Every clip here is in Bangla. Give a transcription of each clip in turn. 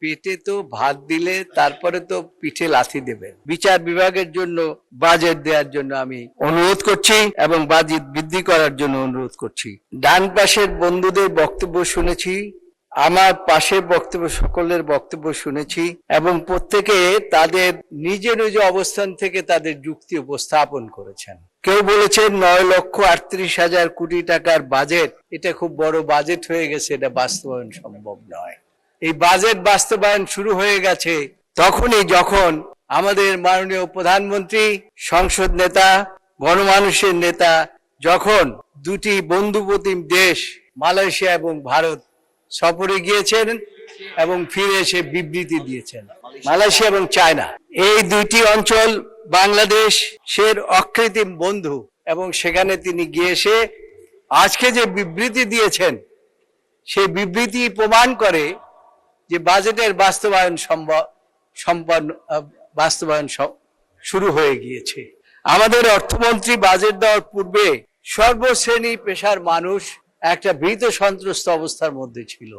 পেটে তো ভাত দিলে তারপরে তো পিঠে লাথি দেবেন। বিচার বিভাগের জন্য বাজেট দেওয়ার জন্য আমি অনুরোধ করছি এবং বাজেট বৃদ্ধি করার জন্য অনুরোধ করছি। ডান পাশের বন্ধুদের বক্তব্য শুনেছি, আমার পাশের বক্তব্য, সকলের বক্তব্য শুনেছি এবং প্রত্যেকে তাদের নিজ নিজ অবস্থান থেকে তাদের যুক্তি উপস্থাপন করেছেন। কেউ বলেছেন 9,38,000 কোটি টাকার বাজেট, এটা খুব বড় বাজেট হয়ে গেছে, এটা বাস্তবায়ন সম্ভব নয়। এই বাজেট বাস্তবায়ন শুরু হয়ে গেছে তখনই যখন আমাদের মাননীয় প্রধানমন্ত্রী, সংসদ নেতা, গণমানুষের নেতা যখন দুটি বন্ধুপ্রতিম দেশ মালয়েশিয়া এবং ভারত সফরে গিয়েছেন এবং ফিরে এসে বিবৃতি দিয়েছেন। মালয়েশিয়া এবং চায়না, এই দুইটি অঞ্চল বাংলাদেশের অকৃত্রিম বন্ধু এবং সেখানে তিনি গিয়ে এসে আজকে যে বিবৃতি দিয়েছেন সেই বিবৃতি প্রমাণ করে যে বাজেটের বাস্তবায়ন শুরু হয়ে গিয়েছে। আমাদের অর্থমন্ত্রী বাজেট দেওয়ার পূর্বে সর্বশ্রেণী পেশার মানুষ একটা ভীত সন্ত্রস্ত অবস্থার মধ্যে ছিল।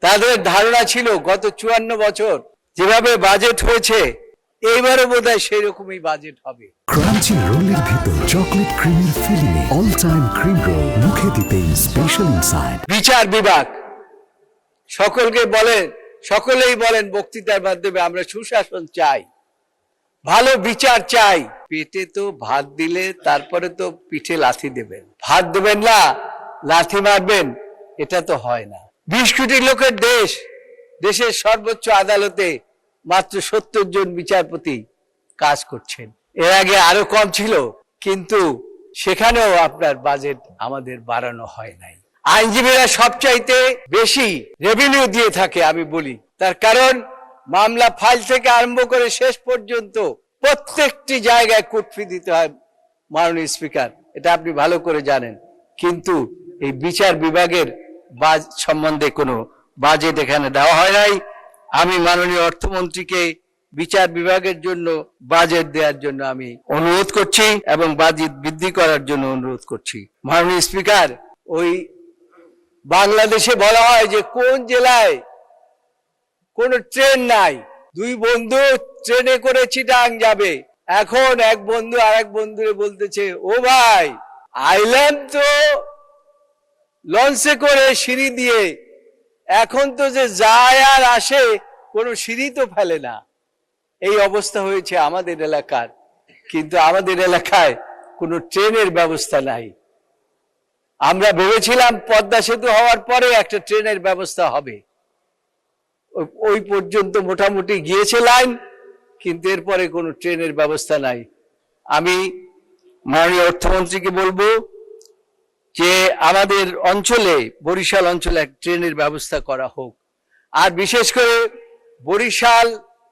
তাদের ধারণা ছিল গত 54 বছর যেভাবে বাজেট হয়েছে এইবারও বোধহয় সেই রকমই বাজেট হবে। ক্রাঞ্চি রোলের ভিতর চকলেট ক্রিমের ফিলিং, অল টাইম ক্রিম রোল, মুখে দিতেই স্পেশাল ইনসাইড। বিচার বিভাগ সকলেই বলেন বক্তৃতার মাধ্যমে আমরা সুশাসন চাই, ভালো বিচার চাই। পেটে তো ভাত দিলে তারপরে তো পিঠে লাথি দেবেন। ভাত দেবেন না, লাথি মারবেন, এটা তো হয় না। 20 কোটি লোকের দেশ, দেশের সর্বোচ্চ আদালতে মাত্র 70 জন বিচারপতি কাজ করছেন। এর আগে আরো কম ছিল, কিন্তু সেখানেও আপনার বাজেট আমাদের বাড়ানো হয় নাই। আইনজীবীরা সবচাইতে বেশি রেভিনিউ দিয়ে থাকে আমি বলি, তার কারণ মামলা ফাইল থেকে আরম্ভ করে শেষ পর্যন্ত প্রত্যেকটি জায়গায় কোর্ট ফি দিতে হয় মাননীয় স্পিকার, এটা আপনি ভালো করে জানেন। কিন্তু এই বিচার বিভাগের সম্বন্ধে কোনো বাজেট এখানে দেওয়া হয় নাই। আমি মাননীয় অর্থমন্ত্রীকে বিচার বিভাগের জন্য বাজেট দেওয়ার জন্য আমি অনুরোধ করছি এবং বাজেট বৃদ্ধি করার জন্য অনুরোধ করছি। মাননীয় স্পিকার, ওই বাংলাদেশে বলা হয় যে কোন জেলায় কোন ট্রেন নাই, দুই বন্ধু ট্রেনে করে চিটাং যাবে। এখন এক বন্ধু আরেক বন্ধুরে বলতেছে, ও ভাই আইলাম তো লঞ্চে করে সিঁড়ি দিয়ে, এখন তো যে যায় আর আসে কোনো সিঁড়ি তো ফেলে না। এই অবস্থা হয়েছে আমাদের এলাকার, কিন্তু আমাদের এলাকায় কোনো ট্রেনের ব্যবস্থা নাই। আমরা ভেবেছিলাম পদ্মা সেতু হওয়ার পরে একটা ট্রেনের ব্যবস্থা হবে, ওই পর্যন্ত মোটামুটি গিয়েছে লাইন, কিন্তু এরপরে কোনো ট্রেনের ব্যবস্থা নাই। আমি মাননীয় অর্থমন্ত্রীকে বলবো যে আমাদের অঞ্চলে, বরিশাল অঞ্চলে এক ট্রেনের ব্যবস্থা করা হোক। আর বিশেষ করে বরিশাল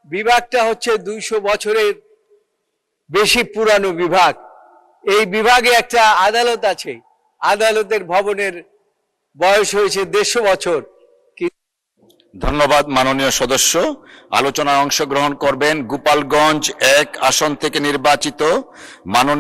বিভাগটা হচ্ছে 200 বছরের বেশি পুরানো বিভাগ। এই বিভাগে একটা আদালত আছে, আদালতের ভবনের বয়স হয়েছে 150 বছর। ধন্যবাদ মাননীয় সদস্য। আলোচনায় অংশগ্রহণ করবেন গোপালগঞ্জ 1 আসন থেকে নির্বাচিত মাননীয়